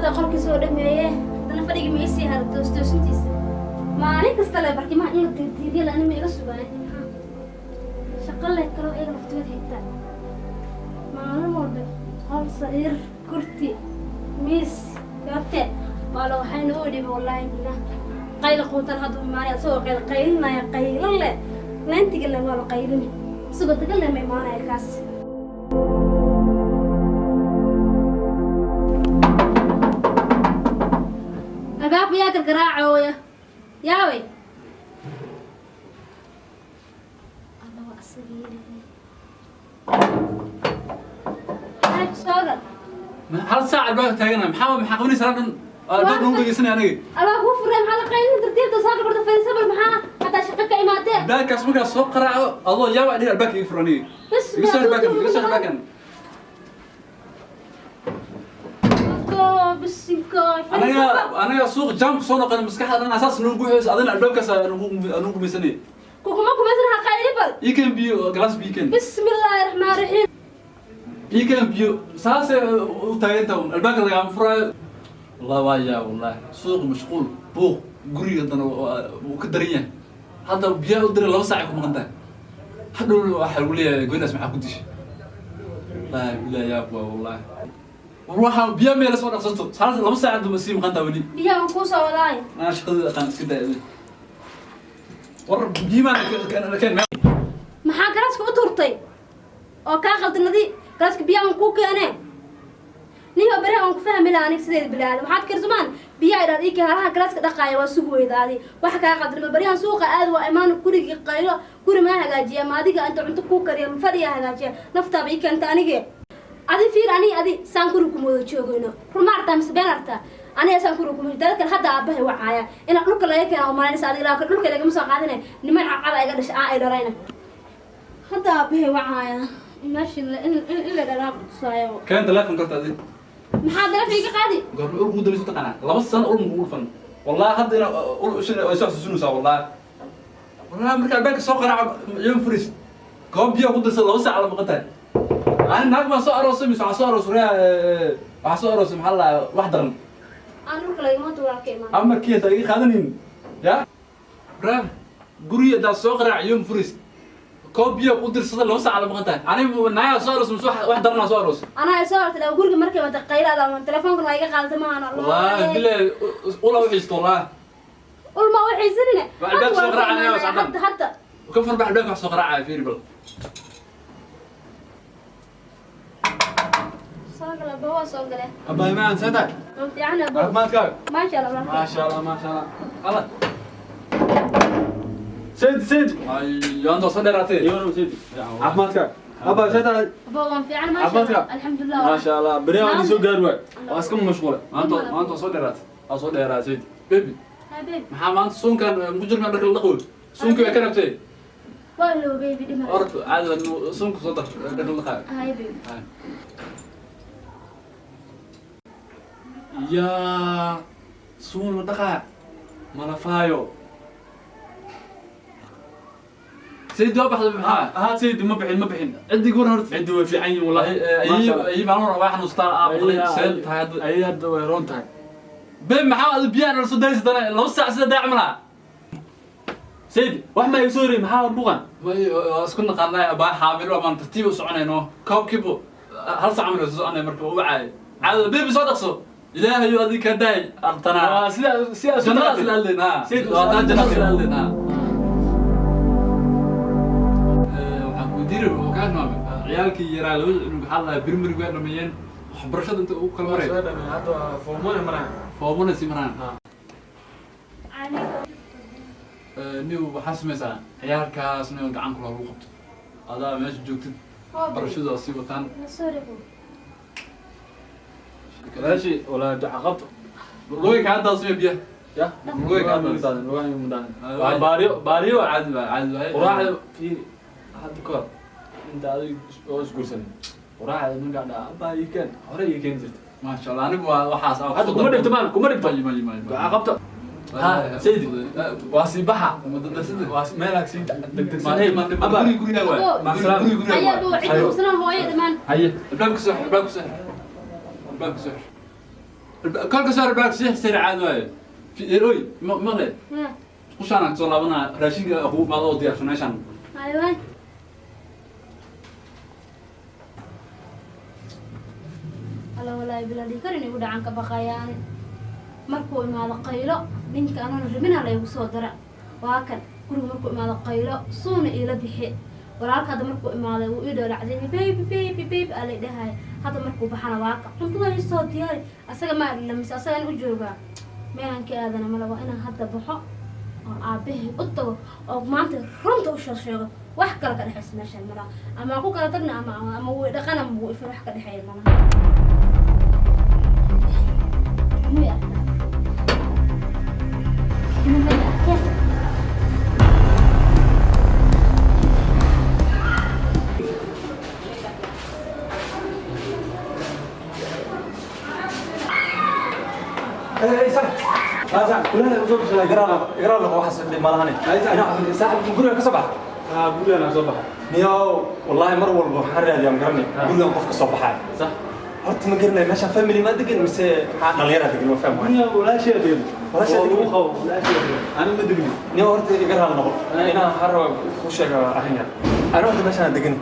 هذا قرك سودا مية أنا فريق ميسي هذا توستوسنتيس ما عليك استلا بركي ما إنه تديري لأنه ما يقص بقى شغل لك كلو إيه مفتوح حتى ما أنا مرضى هذا صغير كرتي ميس كرتي والله حين أودي والله إنه قيل قوت هذا ما يسوق قيلنا يا قيل لا ننتي قلنا والله قيلني سوق تقلنا ما معنا يا كاس أباك وياك القراعة ويا ياوي الله أصغير هاك شغل هل ساعة الباقي تاجنا محاول محاولني سرنا الباقي نقول جسنا أنا أباك هو فرم هذا قايل ترتيب تصاقر برضه في السبب محا حتى شقك إيماته باقي اسمك السوق قراعة الله يا وعدي الباقي يفرني بس يسوي الباقي أنا سوق جام صونا قن مسكحة أنا أساس نقول أظن الباب كاس نقول مسني كوكما كمثل هقايل بل يمكن بيو جلاس بيكن بسم الله الرحمن الرحيم يمكن بيو ساس وتاينتهم الباب اللي عم فرا والله وايا والله سوق مشغول بوق قري عندنا وكدرية هذا بيا ودري لو ساعة كم غنتا حلو حلولي قوي ناس معك كنتش لا بالله يا أبو والله وروح بيا ميل اسمه نقصته صارت لما ساعة عندهم مسيم غنتا ولي بيا مكوسة ولاي أنا شقد كان كده ور بيما كان maxaa galaaska u turtay oo ka qaldanadi galaaska biyaha aan ku keenay niyo bari aan ku fahmi lahaa aniga sideed bilaad waxaad karsumaan biyaha iraad ii halaha galaaska dhaqaaya waa sugu weydaadi wax ka qaldan bari aan suuqa aad waa imaan guriga qaylo guri ma hagaajiya ma adiga inta cunto ku kariya ma fadhiya hagaajiya naftaaba ii keenta aniga adi fiir ani saan guriga ku moodo joogayno rumaarta mise been arta أنا أسأل كل كم هذا كان حتى أبيه وعايا إن أقولك لا يمكن أو ما نسأل لا أقولك لا يمكن مساعدنا نمر على أجل شيء درينا حتى أبيه وعايا ماشي إلا دراب صايا كان تلاقي كنت هذه محاضرة فيك قادي قالوا أقول مدرس تقنع لا بس أنا أقول مقول فن والله هذا أنا أقول إيش أساس السنوس والله مركب بالك سوق أنا يوم فريس قام بيا مدرس الله وسع على مقطع أنا ناقم سوق راسي مش عصا راسي عصا راسي محل واحدة أنا أقولك لا يموت ولا كيمان أما كي تلاقي خادنين يا برام قرية دا سوق يوم فريس كوبيا قدر صدر لو ساعة على مقطع أنا نايا صارس مش واحد درنا صارس أنا صارت لو قولك مركب تقيل هذا من تلفونك ما يجي قال زمان والله بالله ولا وحيس والله قول ما وحي سنة بعد سوق راعي أنا وسعدان حتى وكفر بعد بيك سوق راعي فيري بل صاقله بوا صاقله أبا ما نسيتك يعني أبو ما تكاك ما شاء الله ما شاء الله ما شاء الله الله سيد أي أنت صدراتي يوم سيدي عفماتك أبا سيد أبو في عنا ما شاء الله الحمد لله ما شاء الله بريء عندي سوق قروة واسكم مشغولة أنت صدرات صدرات سيد بيبي حبيبي محمد سون كان مجرم عندك اللقول سون كي كان بتي والله بيبي دي ما أرد عاد إنه سون صدر عندك اللقاء هاي بيبي يا سون مدقع ملفايو سيد وابح ها سيدي ما بحين عندي يقول هرت عندي في عيني والله اي معلومه واحد نصطار سيد هذا اي هذا ويرون تاع بين محاول بيان رسول دايس دنا لو ساعه سيده عملها سيدي واحد ما يسوري محاول بوغان اسكن قلنا با حامل وما ترتيب وسعنينو كوب كيبو هل سعمل سعنay marka uu wacay caado beebi soo dhaqso ilaahay oo adii ka daay aqtana sida jannada ilaalina sid waa jannada ilaalina waxaan ku diray oo ka noqon ciyaalkii yaraa loo inuu xalaa birmir gaar dhameeyeen waxbarashada inta uu kala maray hada foomona simran niw xasmaysa ciyaalkaasna gacan kula lagu qabto adaa meesha joogtid barashada si wataan ماشي ولا عقبت لوي كان تصميم بيه يا لوي كان مدان باريو عاد وراح في حد كور انت هذا اوس قرسن وراح من قاعد باي كان هوري كان زرت ما شاء الله انا وحاس هذا كم دفت مان كم دفت عقبت ها سيدي واسبحه مالك سيدي ما هي ما قولي قولي هوا مع السلامه هيا ابو عيد وسنه هو يا دمان هيا الباب كسح الباب كسح الباب كسح كل كسر الباك سيح سريع واي في إيروي مغلى وش أنا أقول لابنا راشين هو ما ضو ديار شنو عشان أيوة الله ولا يبلادي كرني يقول عنك بقايان مركو ما قيلو بنت أنا نجمنا لا يوصل درع وهكذا كل مركو ما قيلو صون إلى بحي walaalka hada markuu imaaday wuu ii dhoolacday baby ale dhahay hada markuu baxana waaqa cuntada ii soo diyaari asaga ma lamis asaga u joogaa meelanka aadana ma labo inaan hadda baxo oo aabahay u tago oo maanta runta u sheego wax kale ka dhaxaysa meeshan mala ama ku kala tagna ama way dhaqana buu ifir wax ka dhaxayay mana miya صاحب كلنا نزور في يقرا لك واحد ما لهني انا صاحب نقول لك صباح قول انا صباح نيو والله مر والله حر يا مقرني قول لهم قفك صباح صح horta ma garanay meesha family ma degan mise dhalinyarada degan ma fahmo انا ولا شيء دين ولا شيء دين. ولا شيء انا ما دقني niyo horta iga raal noqon inaan xaro ku sheego arrinka ana horta meesha degan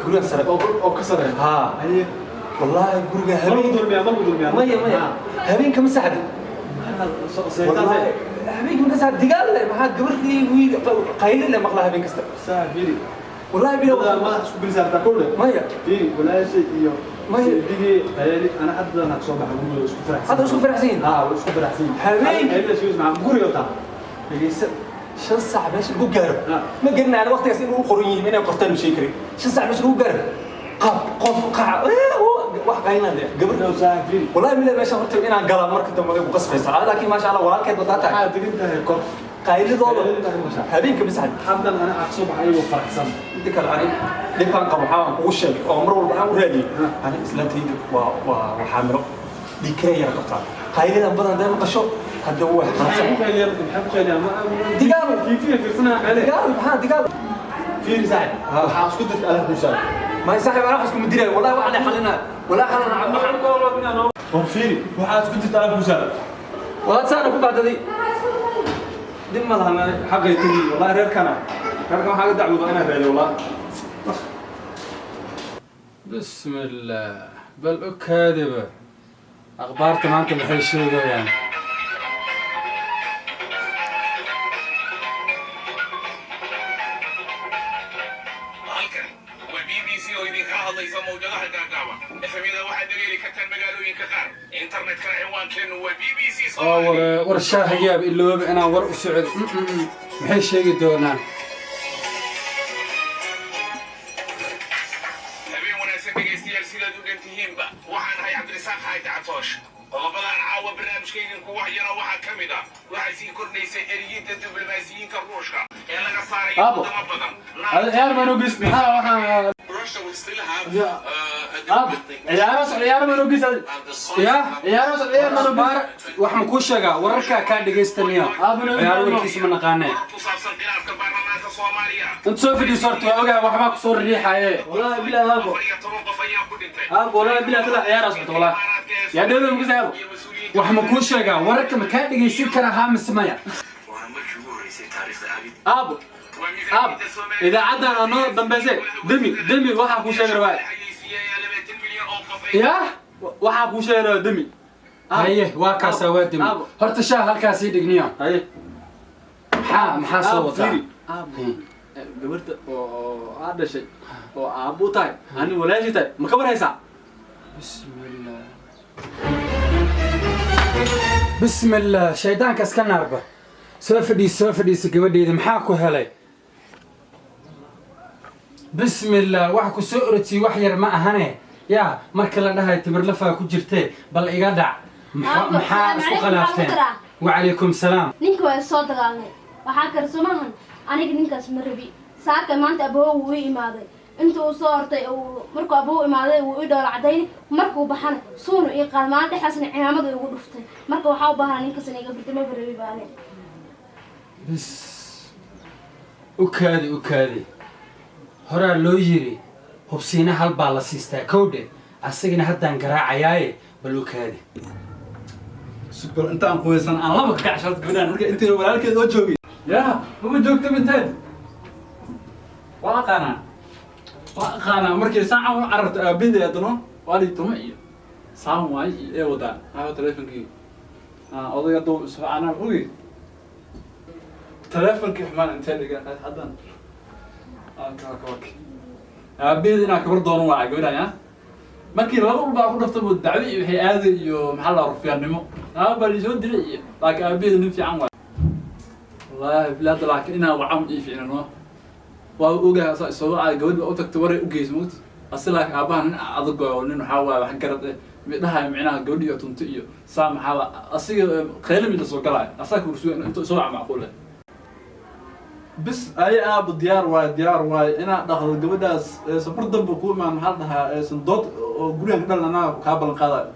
guriga sare او كسر ها هي wallahi guriga ما habeen بدون ما maya habeenka ma saxda سيتازي habeenka ma saxda digaal leh maxaa gabadhii wiil qaylin leh maqla habeen kasta ساعه فيري wallahi bila والله ما اسكو بلسان تقول maya فيري ولا شيء iyo ما دقي هيلي انا حد انا صباح اقول اسكو فرح hadda isku faraxsiin اه اسكو فرح سين habeen هيدا شو اسمع غوري وطا dhegeysa 5 saac meesha lagu gaaro ma garanayaan waqtigaas inuu qoran yihiin inay qortaan u sheegi karin 5 saac meesha lagu gaaro qab qof qac wax qaynaa leh gabadh لو ساعه فيري wallahi mila meesha horta inaan galaa marka dambe ay ku qasbaysaa laakiin ma sha Allah walaalkeed badaa tahay حد دقنتها كور qaylidooda habeenka ma saxda حد انا اصبح ايوه فرحسن inta kale ani dhibkaan qabo waxaan kugu sheegay oo mar walba waxaan u raadiyey ani islaantayda waa xaamilo dhiikaya yar qabtaa qaylidan badan dee maqasho hadda wax xansan محب خير ما دقال. في فنا عليه digaal maxaa digaal في ساعه حاس كنت على موسى ma saaxib ana waxaan isku mudiray wallahi waxaan xalinaa wallahi xalana وفيري وحاس كنت على موسى waa saana ku baadaday dib ma lahan xaqay tagi wallahi reerkana waxaa ka dacwada inaan raadiyo wallahi بسم الله بل كاذبة أخبارت ما أنت بحي شيء يعني halkan waa BBC oo idinka hadlaysa mawjadaha gaagaaban efemyada waxaa dareeri kartaan magaalooyinka qaar internetkana ciwaankeenu waa BBC ور الشاهياب اللي هو أنا ور أسعد محي شيء دونان habeen wanaagsan dhegaystayaal sidaad u dhantihiinba waxaan ahay cabdirisaaq xaayta catoosh qodobadaan caawa barnaamijkaydinku waxyana waxaa ka mid ah waxay sii kordhaysay eriyidda diblomaasiyiinka ruushka ee laga saarayo Abo. wadamo badan العيال ما نقص محا Russia will still have عيار ما نقص يا عيار ما نقص وحنا كوشجا وركا كان دقيستنيا عيار وركيس من قانة warar ku saabsan khilaafka baarlamaanka Soomaaliya أنت سوف دي صورت وأوجا وحنا كسور الريحة إيه والله بالله ابو 14 qof ayaa ku dhintay ابو والله بالله طلع عيار اصبت والله يا دولة مقص وحنا كوشجا وركا مكان دقيسين كنا هام السمايا ابو اب اذا عدنا انا دمبزي دمي waxa ku sheegay raay يا waxa ku sheegay demi هيه واكاسا ودم هرت شاه هالكاسي دقنيا هاي محا صوتا ابو gabarta oo aad dhashay oo aabu tahay ani walaashi tahay ma ka waraysaa بسم الله بسم الله شيطان كسكن أربع سوفدي سكبدي محاكو هلاي بسم الله وحكو سؤرتي وحير ما أهني يا مركل لها تمر لفا كجرتي بل إيقادع محا سوق لافتين وعليكم السلام ninka waa soo dagaalnay waxaa karsumahan aniga ninkaas ma rabi saaka maanta aboo wuu imaaday inta uu soo hortay markuu aboo imaaday wuu i dhool cadayn markuu baxana suunu ii qaad maalin dhexaasna cimaamada igu dhuftay marka waxaa u baahan ninkaas iga furtay ma rabi baane بس أكادي هرا لو يري هبسينا هالبالا سيستا كودي أسيقنا هدان قراع عياي balukaadi super inta aan quweysan aan laba ka kacshad gabadhan marka intii walaalkeed oo joogay yaa uma joogta binteed waa qana markii saaca u cararto aabida adno wali tuma iyo saan waay ee wada haa telefonkii odayga doo subxaana ugi telefonkii xumaan intee dhiga hadan aabida inaa kabar doono waa gabadhan markii laba ulbaa ku dhaftay buu dacwo iyo waxay aaday iyo maxaa la rufiyaanimo baa lisoo dilay iyo laakiin aabida nin fiican waay wallaahi bilaad laakiin inaa wacam ii fiicnano waa ogahay isagoo ay gabadha u tagtay waray u geyso mugti asilaak aabaha nin adag oo nin waxaa waaye wax garad midhaha micnaha gabadhi iyo tunto iyo saa maxaa asiga qeylami la soo galaayo asaa kursuga intuu soo macquul ah bis ay aab diyaar waay inaa dhaqdo gabadhaas safar dambe ku imaan maxaa dhahaa sandood oo gurigan ka dhalan anaa kaa ballan qaadayo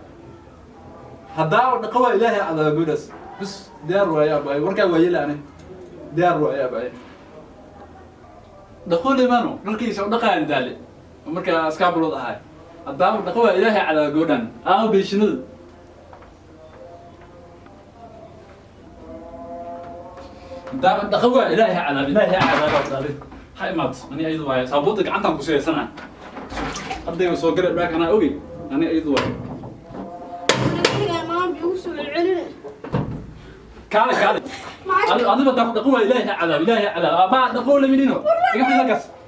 haddaa dhaqa waa ilaahay cadaa gabadhaas bis diyaar waay aab warkaa waa yeela ani diyaar waay aab dhaqoole maano dharkiisa u dhaqaan daale markaa askaabulood ahay haddaa dhaqa waa ilaahay cadaa gabadhan beeshinada دار دخوة إلهي على داري هاي مات أنا أيضا واي صابوتك عنتهم كسير سنة قد يوصل قرب باك أنا أوي أنا أيضا واي كالي أنا بدأ دخوة إلهي على بعد دخوة لمنينو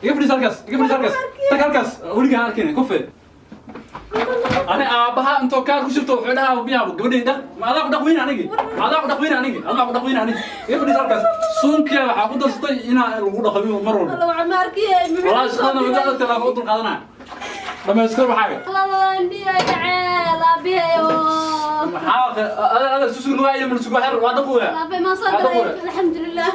يقفل سرقس تكالكس ولقى هالكين كفر أنا أبها أنتو كار كشفتو حدها وبيها وقبلين ده ما أذاك دقوين عنيجي يفرض سرقس سون كيا عقود الصطي هنا الوجود خبير مرور والله عماركي والله شخصنا بدأت تلا خود القادنا لما يسكر بحاجة الله عندي يا عيال أبيها يوم حاق أنا سوسك نوعي من سوق حر وهذا قوي أبي ما صدق الحمد لله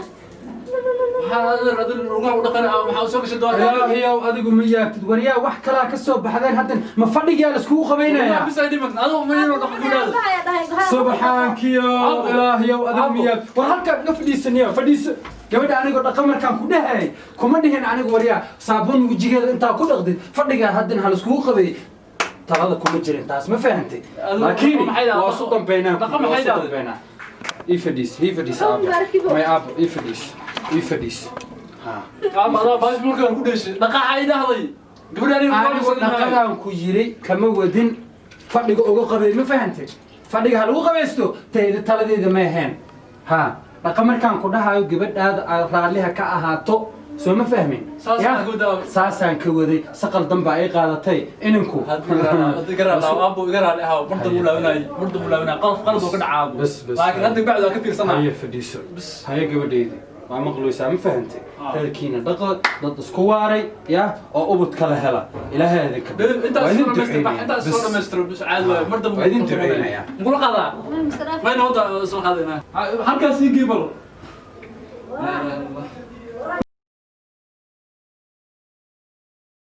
هذا الرجال ودخل محاول سوق شدوا هي adigu ma yaabtid wariyaa wax kala ka soo baxdeen hadan ma fadhiga la isku qabeynaya بس هذه مثلا هذا ما يروح subhankiyo ilaahiyo adigu ma yaab war halka ka fadhiisaniyo gabadha anigu dhaqamarkan ku dhahay kuma dhihin anigu wariyaa saabun wajigeeda inta ku dhaqdid fadhiga hadan hal isku qabay talada kuma jirin taas ma fahantay laakiin waa soo dambeynaa dhaqama hayda ifadis my ab ifadis قام هذا باش ممكن كل شيء دقة عيدة هذي قبل أن يقول dhaqadan ku yiri kama wadin fadhiga uga qabay ma fahantay fadhiga hal uga qabaysto taladeeda ma ahayn dhaqamarkan ku dhahayo gabadhaada raaliha ka ahaato soo ma fahmin saasaan ka waday saqal damba ay qaadatay inanku هاي gabadheedii waa maqluusaa ma fahantay reerkiina dhaqo dad isku waaray yaa oo ubud kala hela ilaahay idinka idin duceynaya halkaas ii gibal